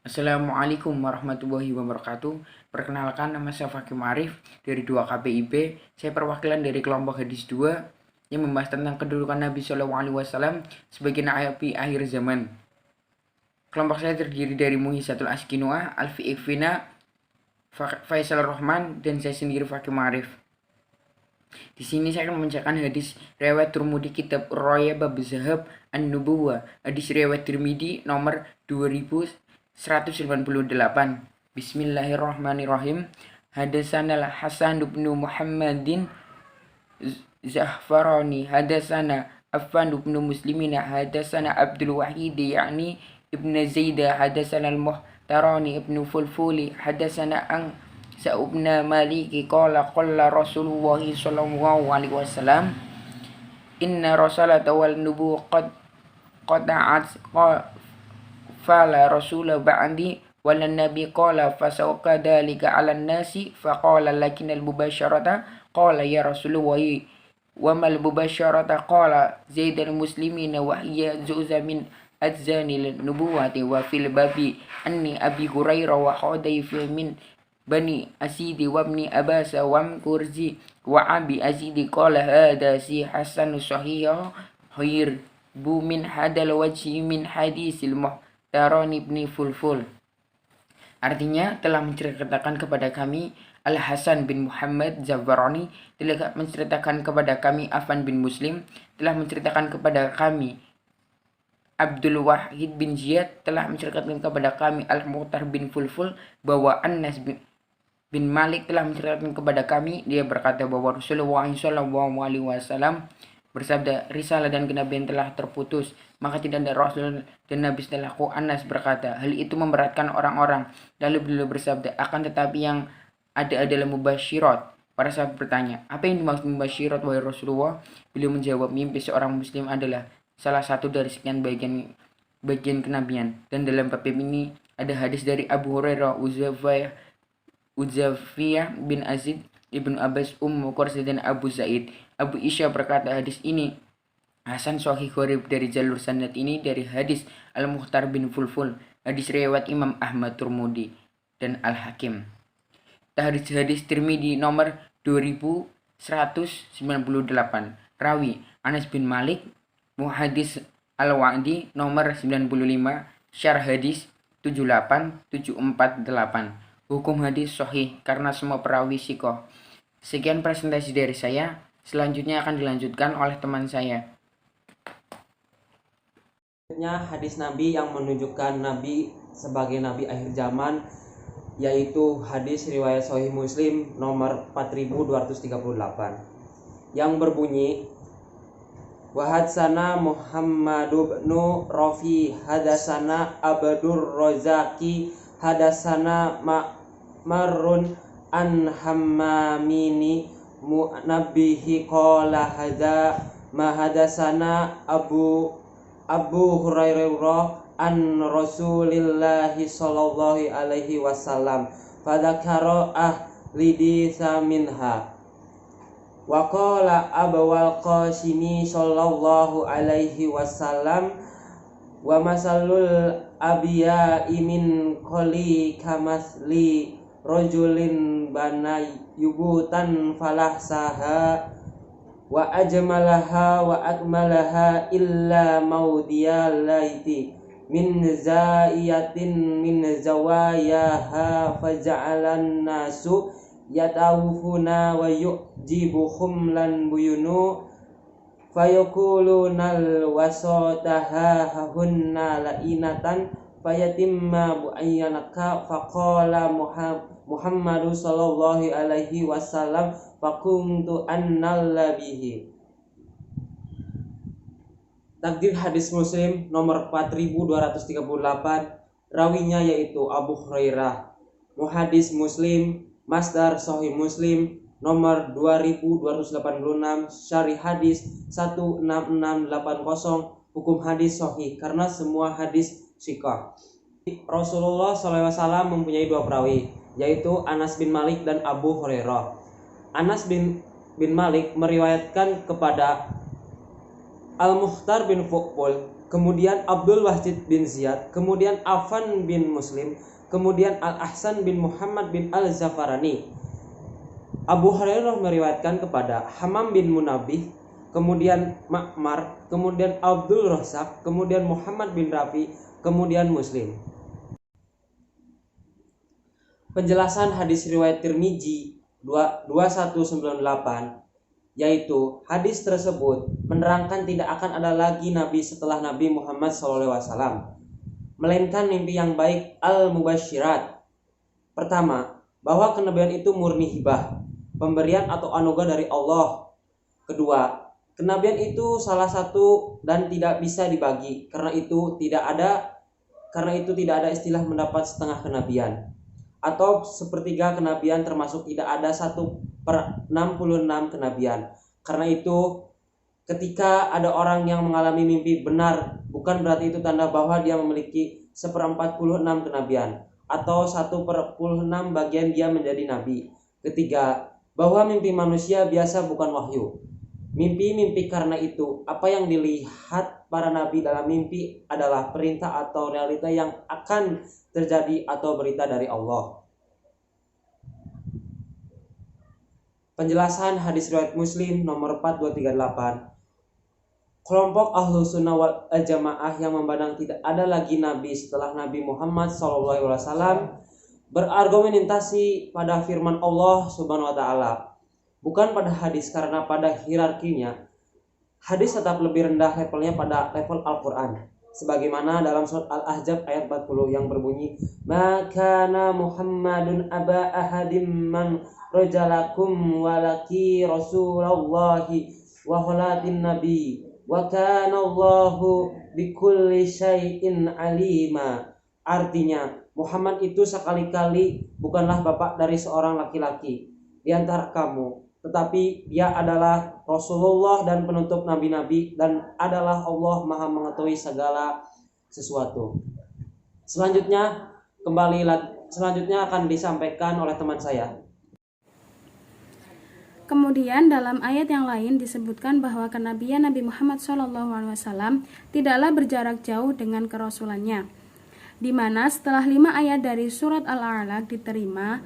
Assalamualaikum warahmatullahi wabarakatuh. Perkenalkan, nama saya Fakim Arif dari 2KPIB. Saya perwakilan dari kelompok hadis 2 yang membahas tentang kedudukan Nabi SAW sebagai nabi akhir zaman. Kelompok saya terdiri dari Muhisatul Askinuah, Alfi Ikfina, Faisal Rahman, dan saya sendiri Fakim Arif. Di sini saya akan membacakan hadis riwayat Tirmidzi kitab Roya Bab Zahab An-Nubuwah, hadis riwayat Tirmidzi nomor 2198. Bismillahirrahmanirrahim. Hadatsana Hasan bin Muhammadin Zahfarani, hadatsana Affan bin Muslimin, hadatsana Abdul Wahid yakni Ibn Zaid, hadatsana Al-Muhtarani Ibn Fulfuli, hadatsana Ang Sa'ubna Maliki qala Rasulullah sallallahu alaihi wasallam, inna rasulata wal nubu qada'at fala rasula ba'di wala nabi qala fasawqa dalika 'alan nasi faqala lakinal mubasharata qala ya Rasulullah wa mal mubasharata qala zaidal muslimina wa hiya zuza min adzanil nubuwati wa fil babi anni abi hurairah wa khudayfi min bani asidi wa ibni abasa wa kurzi wa abi asidi qala hada si hasan sahih khair bu min hadal wajhi min hadisil Muhtarani ibni Fulful. Artinya, telah menceritakan kepada kami Al-Hasan bin Muhammad Zahfarani, telah menceritakan kepada kami Affan bin Muslim, telah menceritakan kepada kami Abdul Wahid bin Ziyad, telah menceritakan kepada kami Al-Muhtar bin Fulful, bahwa Anas bin Malik telah menceritakan kepada kami, dia berkata bahwa Rasulullah SAW bersabda, risalah dan kenabian telah terputus, maka tidak ada Rasul dan Nabi setelahku. Anas berkata, hal itu memberatkan orang-orang. Lalu beliau bersabda, akan tetapi yang ada adalah mubasyirat. Para sahabat bertanya, apa yang dimaksud mubasyirat wahai Rasulullah? Beliau menjawab, mimpi seorang muslim adalah salah satu dari sekian bagian kenabian. Dan dalam bab ini ada hadis dari Abu Hurairah, Uzzafiyah bin Azid, Ibnu Abbas, Ummu Qursi, dan Abu Zaid. Abu Isya berkata, hadis ini Hasan Sahih Gharib dari jalur sanad ini dari hadis Al-Muhtar bin Fulful, hadis riwayat Imam Ahmad, Tirmidzi, dan Al-Hakim. Hadis Tirmidzi nomor 2198. Rawi Anas bin Malik. Muhaddis Al-Wa'di nomor 95. Syarh hadis 78748. Hukum hadis sahih karena semua perawi sikoh. Sekian presentasi dari saya. Selanjutnya akan dilanjutkan oleh teman saya. Hadis Nabi yang menunjukkan Nabi sebagai Nabi akhir zaman, yaitu hadis riwayat Sahih Muslim nomor 4238 yang berbunyi, Wahadsana Muhammad bin Rafi hadasana Abdur Razaki hadasana Ma'marun an Hammamini Mu'nabihi qala hadza ma hadasana Abu Hurairah an Rasulillahi sallallahu alaihi wasallam fadzakara ahliditsa minha wa qala Abul Qasimi sallallahu alaihi wasallam wa masalul abiya'i min qali kamasli rajulin bana yubutan falahsaha wa ajmalaha wa akmalaha illa maudiyal laiti min zaiyatin min zawayaha faja'alan nasu yatawufuna wa yujibuhum lan buyunu fayaqulunal wasataha hunna lainatan fayatimma bu'ayyanaka faqala Muhammadu sallallahu alaihi wasallam faqumtu annal labihi. Takdir hadis Muslim nomor 4238, rawinya yaitu Abu Hurairah. Muhadis Muslim, Masdar Sahih Muslim nomor 2286, syarih hadis 16680, hukum hadis sahih karena semua hadis sihah. Rasulullah SAW mempunyai dua perawi, yaitu Anas bin Malik dan Abu Hurairah. Anas bin Malik meriwayatkan kepada Al-Muhtar bin Fulful kemudian Abdul Wahid bin Ziyad, kemudian Affan bin Muslim, kemudian Al-Ahsan bin Muhammad bin Al-Zafarani. Abu Hurairah meriwayatkan kepada Hamam bin Munabih, kemudian Ma'mar, kemudian Abdul Razak, kemudian Muhammad bin Rafi, kemudian Muslim. Penjelasan hadis riwayat Tirmizi 2198, yaitu hadis tersebut menerangkan tidak akan ada lagi nabi setelah Nabi Muhammad SAW, melainkan mimpi yang baik al-mubasyirat. Pertama, bahwa kenabian itu murni hibah, pemberian atau anugerah dari Allah. Kedua, kenabian itu salah satu dan tidak bisa dibagi, karena itu tidak ada istilah mendapat setengah kenabian atau sepertiga kenabian, termasuk tidak ada 1/66 kenabian. Karena itu ketika ada orang yang mengalami mimpi benar, bukan berarti itu tanda bahwa dia memiliki 1/46 kenabian atau 1/46 bagian dia menjadi nabi. Ketiga, bahwa mimpi manusia biasa bukan wahyu. Mimpi karena itu apa yang dilihat para nabi dalam mimpi adalah perintah atau realita yang akan terjadi atau berita dari Allah. Penjelasan hadis riwayat Muslim nomor 4238. Kelompok Ahlu Sunnah wal Jamaah yang memandang tidak ada lagi nabi setelah Nabi Muhammad SAW berargumentasi pada firman Allah Subhanahu wa taala, bukan pada hadis, karena pada hierarkinya hadis tetap lebih rendah levelnya pada level Al-Qur'an. Sebagaimana dalam surat Al-Ahzab ayat 40 yang berbunyi, "Makana Muhammadun aba ahadim man rajalakum walaki rasulullahi wa khalatin nabi wa kana Allahu bikulli syai'in alima." Artinya, Muhammad itu sekali-kali bukanlah bapak dari seorang laki-laki di antara kamu, tetapi dia adalah Rasulullah dan penutup nabi-nabi, dan adalah Allah Maha mengetahui segala sesuatu. Selanjutnya akan disampaikan oleh teman saya. Kemudian dalam ayat yang lain disebutkan bahwa kenabian Nabi Muhammad SAW tidaklah berjarak jauh dengan kerasulannya, di mana setelah 5 ayat dari surat Al-A'la diterima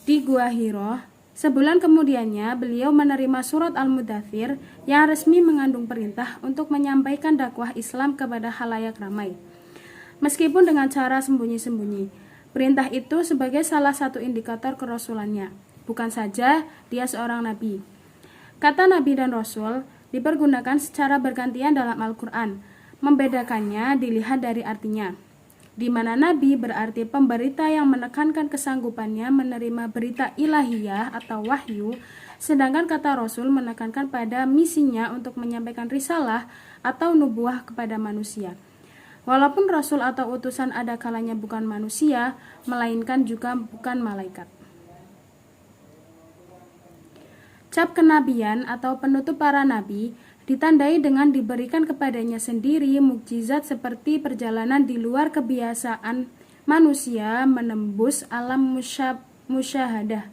di Gua Hiro, sebulan kemudiannya beliau menerima surat Al-Mudaththir yang resmi mengandung perintah untuk menyampaikan dakwah Islam kepada khalayak ramai, meskipun dengan cara sembunyi-sembunyi. Perintah itu sebagai salah satu indikator kerasulannya, bukan saja dia seorang nabi. Kata nabi dan rasul dipergunakan secara bergantian dalam Al-Quran. Membedakannya dilihat dari artinya, di mana nabi berarti pemberita yang menekankan kesanggupannya menerima berita ilahiyah atau wahyu, sedangkan kata rasul menekankan pada misinya untuk menyampaikan risalah atau nubuah kepada manusia. Walaupun rasul atau utusan ada kalanya bukan manusia, melainkan juga bukan malaikat. Cap kenabian atau penutup para nabi ditandai dengan diberikan kepadanya sendiri mukjizat seperti perjalanan di luar kebiasaan manusia, menembus alam musyahadah,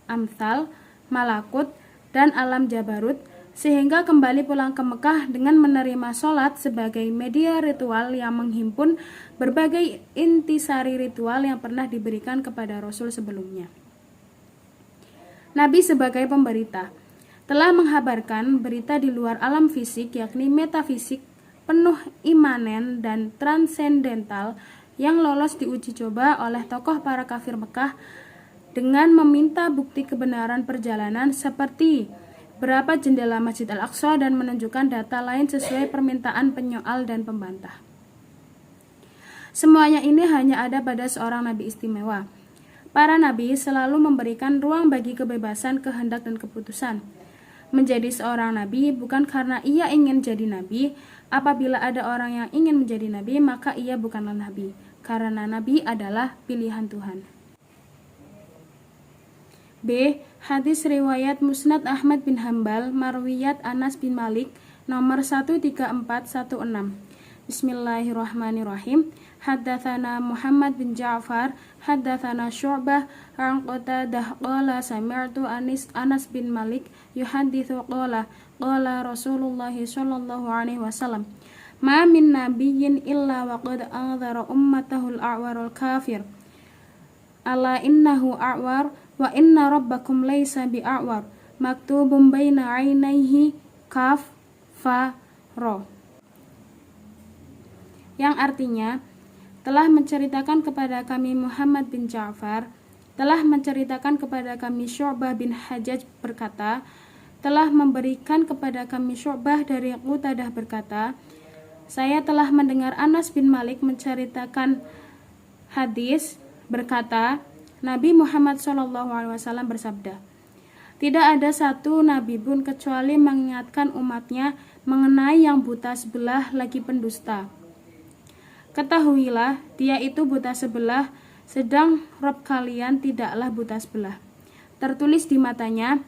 amthal, malakut, dan alam jabarut, sehingga kembali pulang ke Mekah dengan menerima sholat sebagai media ritual yang menghimpun berbagai intisari ritual yang pernah diberikan kepada Rasul sebelumnya. Nabi sebagai pemberita telah menghabarkan berita di luar alam fisik, yakni metafisik, penuh imanen dan transendental yang lolos diuji coba oleh tokoh para kafir Mekah dengan meminta bukti kebenaran perjalanan seperti berapa jendela Masjid Al-Aqsa dan menunjukkan data lain sesuai permintaan penyoal dan pembantah. Semuanya ini hanya ada pada seorang nabi istimewa. Para nabi selalu memberikan ruang bagi kebebasan, kehendak, dan keputusan. Menjadi seorang nabi bukan karena ia ingin jadi nabi. Apabila ada orang yang ingin menjadi nabi, maka ia bukanlah nabi, karena nabi adalah pilihan Tuhan. B. Hadis riwayat Musnad Ahmad bin Hambal, Marwiyat Anas bin Malik, nomor 13416. Bismillahirrahmanirrahim. Haddatsana Muhammad bin Ja'far, haddatsana Syu'bah, an Qatadah qala sami'tu Anas bin Malik yuhadditsu qala Rasulullah sallallahu alaihi wasallam, Ma min nabiyyin illa waqad anzara ummatahul a'warul kafir. Ala innahu a'war wa inna rabbakum laysa bi'a'war. Maktubun baina 'ainaihi kaf fa ra. Yang artinya, telah menceritakan kepada kami Muhammad bin Ja'far, telah menceritakan kepada kami Syu'bah bin Hajjaj berkata, telah memberikan kepada kami Syu'bah dari Qutadah berkata, saya telah mendengar Anas bin Malik menceritakan hadis berkata, Nabi Muhammad SAW bersabda, tidak ada satu nabi pun kecuali mengingatkan umatnya mengenai yang buta sebelah lagi pendusta. Ketahuilah, dia itu buta sebelah, sedang Rabb kalian tidaklah buta sebelah. Tertulis di matanya,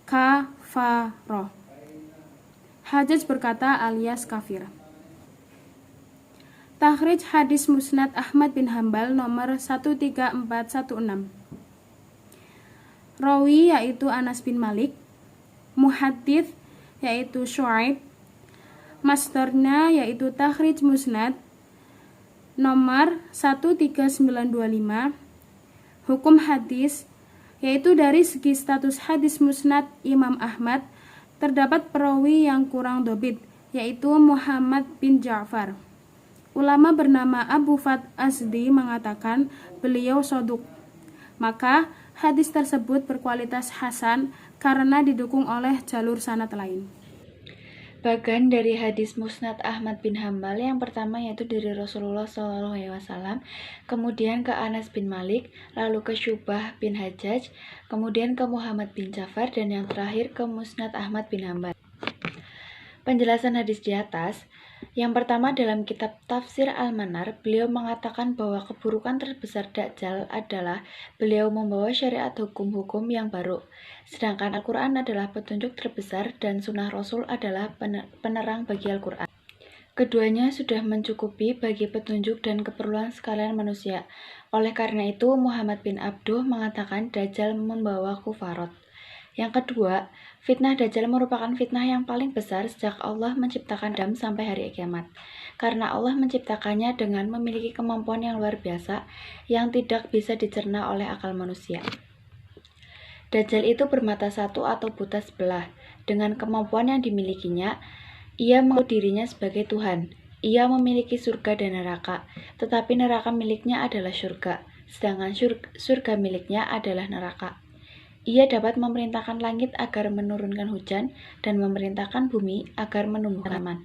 kafaroh. Hajjaj berkata alias kafir. Takhrij hadis Musnad Ahmad bin Hambal nomor 13416. Rawi yaitu Anas bin Malik, muhaddits yaitu Syu'aib, masdarnya yaitu Takhrij Musnad nomor 13925. Hukum hadis yaitu dari segi status hadis Musnad Imam Ahmad terdapat perawi yang kurang dobit, yaitu Muhammad bin Ja'far. Ulama bernama Abu Fat Asdi mengatakan beliau soduk. Maka hadis tersebut berkualitas hasan karena didukung oleh jalur sanad lain. Bagan dari hadis Musnad Ahmad bin Hambal yang pertama yaitu dari Rasulullah SAW, kemudian ke Anas bin Malik, lalu ke Syu'bah bin Hajjaj, kemudian ke Muhammad bin Ja'far, dan yang terakhir ke Musnad Ahmad bin Hambal. Penjelasan hadis di atas. Yang pertama, dalam kitab Tafsir Al-Manar, beliau mengatakan bahwa keburukan terbesar Dajjal adalah beliau membawa syariat hukum-hukum yang baru. Sedangkan Al-Quran adalah petunjuk terbesar dan sunnah Rasul adalah penerang bagi Al-Quran. Keduanya sudah mencukupi bagi petunjuk dan keperluan sekalian manusia. Oleh karena itu, Muhammad bin Abduh mengatakan Dajjal membawa kufarot. Yang kedua, fitnah Dajjal merupakan fitnah yang paling besar sejak Allah menciptakan Adam sampai hari kiamat. Karena Allah menciptakannya dengan memiliki kemampuan yang luar biasa yang tidak bisa dicerna oleh akal manusia. Dajjal itu bermata satu atau buta sebelah. Dengan kemampuan yang dimilikinya, ia mengaku dirinya sebagai Tuhan. Ia memiliki surga dan neraka, tetapi neraka miliknya adalah surga, sedangkan surga miliknya adalah neraka. Ia dapat memerintahkan langit agar menurunkan hujan dan memerintahkan bumi agar menumbuhkan tanaman.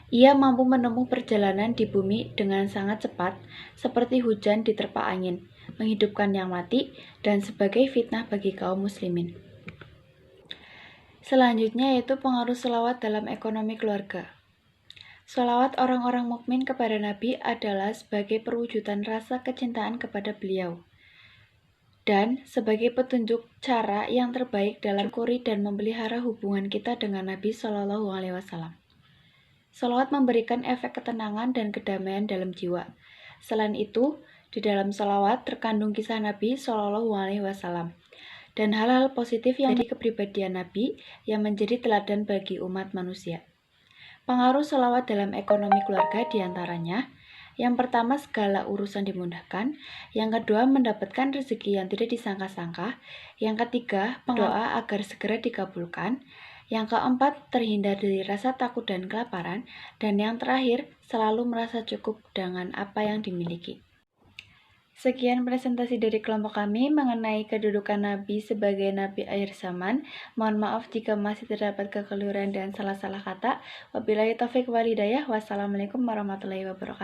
Ia mampu menempuh perjalanan di bumi dengan sangat cepat, seperti hujan diterpa angin, menghidupkan yang mati, dan sebagai fitnah bagi kaum muslimin. Selanjutnya yaitu pengaruh sholawat dalam ekonomi keluarga. Sholawat orang-orang mukmin kepada Nabi adalah sebagai perwujudan rasa kecintaan kepada beliau, dan sebagai petunjuk cara yang terbaik dalam kuri dan memelihara hubungan kita dengan Nabi Shallallahu Alaihi Wasallam. Sholawat memberikan efek ketenangan dan kedamaian dalam jiwa. Selain itu, di dalam sholawat terkandung kisah Nabi Shallallahu Alaihi Wasallam dan hal-hal positif yang dari kepribadian Nabi yang menjadi teladan bagi umat manusia. Pengaruh sholawat dalam ekonomi keluarga diantaranya: yang pertama, segala urusan dimudahkan. Yang kedua, mendapatkan rezeki yang tidak disangka-sangka. Yang ketiga, doa agar segera dikabulkan. Yang keempat, terhindar dari rasa takut dan kelaparan. Dan yang terakhir, selalu merasa cukup dengan apa yang dimiliki. Sekian presentasi dari kelompok kami mengenai kedudukan Nabi sebagai Nabi akhir zaman. Mohon maaf jika masih terdapat kekeliruan dan salah-salah kata. Wabillahi taufik wal hidayah. Wassalamualaikum warahmatullahi wabarakatuh.